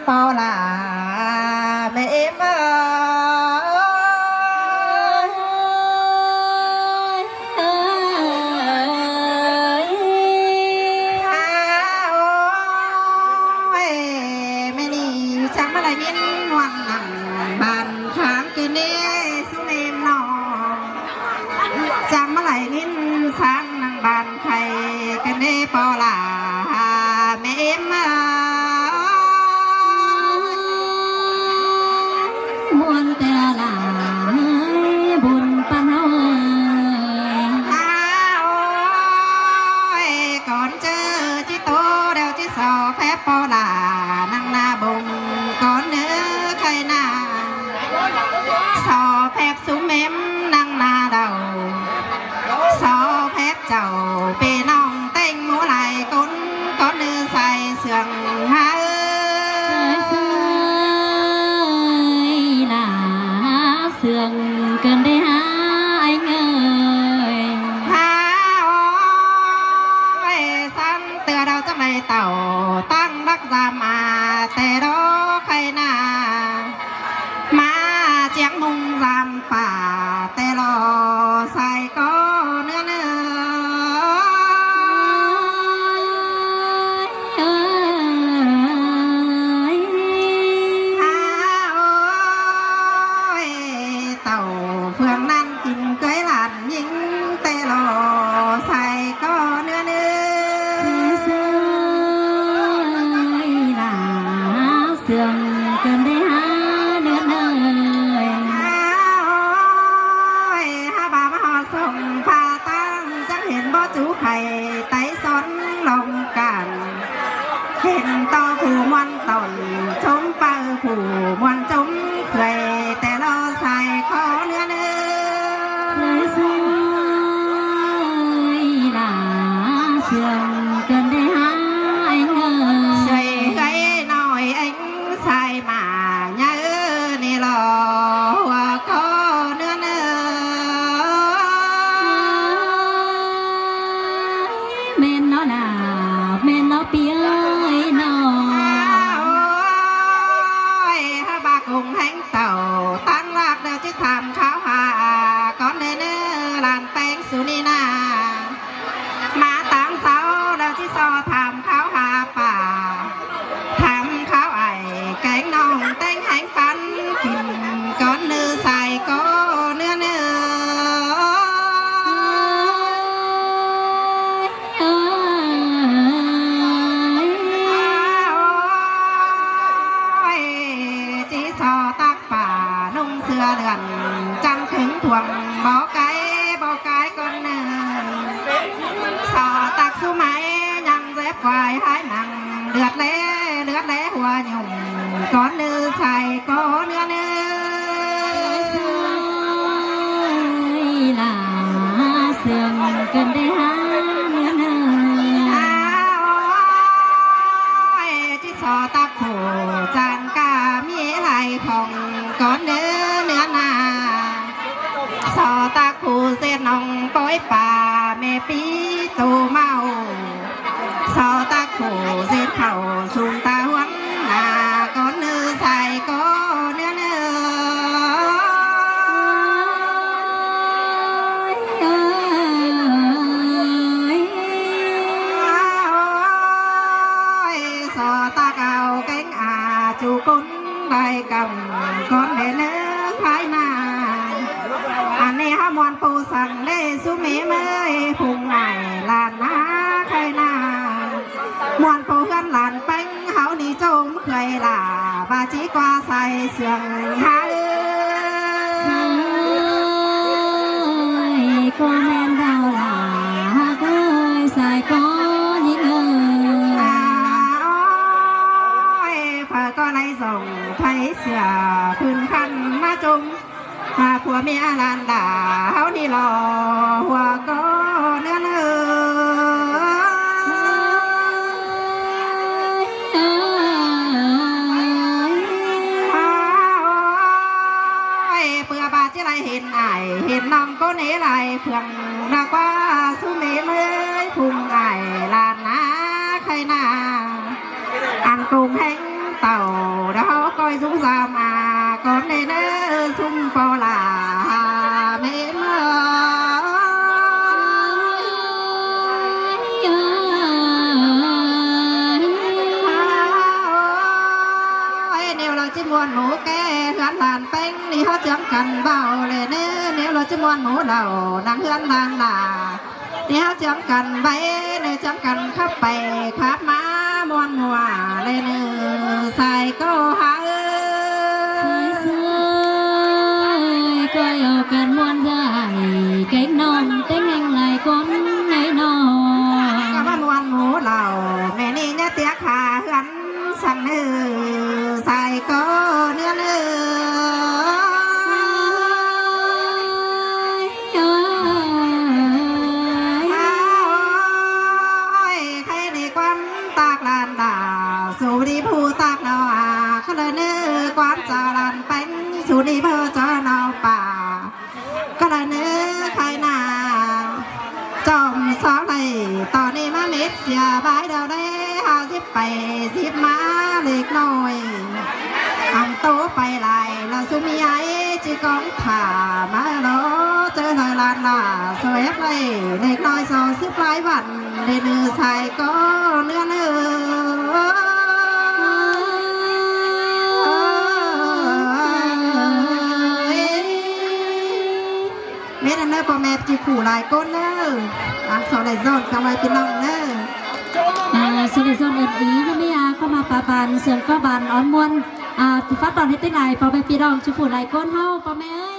เปล่าล่ะแม่เอ็มไม่นี่จังมาได้ยินวันนั่งบ้านค้างคืนนี้สุเมมนองจังมาไหลนินช้างนั่งบ้านใครกันเด้เปล่าล่ะแม่เอ็มมวนแต่ละหลาบุญปานเฮาก่อนเจอจิโตเดี๋ยวจิสอแพ้เปล่าล่ะนั่งหน้าบงก่อนเนื้อใครหน้าสอแพบสุเมมนั่งหน้าเดาสอแพบเจ้าเปน้องเต้งหมูไหลก้นก้อนเนื้อใส่เสื่องหาเสื่องเกินได้หาไอ้เงยหาโอ้ยสั่งเตือเราจะไม่เต่าตั้งรักษามาแต่รอใครหน้ามาเจียงมุงรำป่าแต่รอใส่ก็เนื้อเต่าเฟืองนั่นกินเกยหลานยิงแต่รอใส่ก็เนื้อเสื่องเกินได้หาเนื้อเนยฮาบามาหอส่งพาตั้งจังเห็นบ่จูไข่ไต่ซ้อนลงกันเห็นต่อผู้มวนตนชมเป่าผู้มวนจมเคยแต่รอใส่ก็เนื้อเสื่องเกินได้หาไอ้เงยใส่ไก่หน่อยเอ็งใส่มาเนื้อนี่รอหัวก็เนื้อเมนเนาะนาเมนเนาะเปียเนาะฮาบากุงแห้งเต่าตั้งรากเดียวจะทำข้าวหาก้อนเนื้อลานแป้งสุนีนามาตั้งเสาเดียวที่ซอทำข้าวหาป่าทำข้าวไอแกงน้องแตงแห้งปันกินก้อนเนื้อใส่ก็เนื้อจีซอตักป่านุ่งเสื้อเดือนจังถึงถ่วงบ่อไก่ก้อนเนื้อสอตักสู้ไหมยังเจ็บควายหายหนังเดือดเละหัวหยุ่งก้อนเนื้อใส่ก้อนเนื้อเสื่องเกินได้หาเนื้อที่สอตาโขจังกามีไหลของก้อนเนื้อนาสอตาโขเส้นน้องปอยป่าแม่ปีตูเมาสอตาโขเส้นเข่าสูงตาหวงนาก้อนเนื้อใส่ก้อนเนื้อสอตาเก่าแกงจูกุ้นได้กำก้อนเนื้อขายนาอันนี้ฮามวนปูสั่งได้สุเมเมยพุงไหนลานนาใครนามวนปูกันหลานแป้งเฮานี่จมเคยล่าบาจีกว่าใส่เสื่องหาก็แม่นดาวหลาเคยใส่ก้อนยิ่งพอก็ไล่ส่งไทยเสือพื้นคันมาจุ่มผัวเมียลานด่าเฮานี่รอหัวก็เนื้อเปื่อบาที่ไรเห็นไอเห็นน้องก็เนไรเพื่อนนักว่าสุเมเมยพุงไอลานนาใครนาอันกรุงแห่ง เต่าเดาก้อยสูงสามาก่อนในเนื้อซุ่มปอลาเมเมื่อมวนหมูแก่เฮือนลานเป้งนี่เขาเจียมกันเบาเลยเนื้อเนื้อเราจะมวนหมูเดานางเฮือนลานลานี่เขาเจียมกันใบเนื้อเจียมกันขับไปขับมามวนหัวเลยเนื้อใส่ก็หาสวยก็เอากันมวนใจเก่งน้องเต้งแห่งไหลก้นในน้อง ก็มามวนหมูเหล่าแม่นี่เนี่ยเตี้ยขาเฮือนสั่งเนื้อใส่ก็เนื้อใครในความตากลานด่าสูดีผู้ตากนาขเลยเนื้อความจารันเป็นสูดีเพื่อเจ้านาป่าก็เลยเนื้อใครนาจอมสองเลยตอนนี้มาเม็ดเสียบายเดาได้50 ไป 10 มาเล็กน้อยอำโตไปไหลเราสุมีไอจีกองถ่ามาโลเจอเลยลานลาสวยเลยเล็กน้อย20 หลายวันเดือนใส่ก็เนื้อเม็ดอันเนอร์พอแม่จีขู่ลายก้นเนออันสอนไหนสอนกำไว้พี่น้องเนอสุริยนต์อื่นอียังไม่ยาเข้ามาปาบานเสียงก็บานอ้อนมวนฟ้าตอนให้ตั้งไหนปอไปปีดองชุบฝุ่นไหลก้นเฮาปอแม่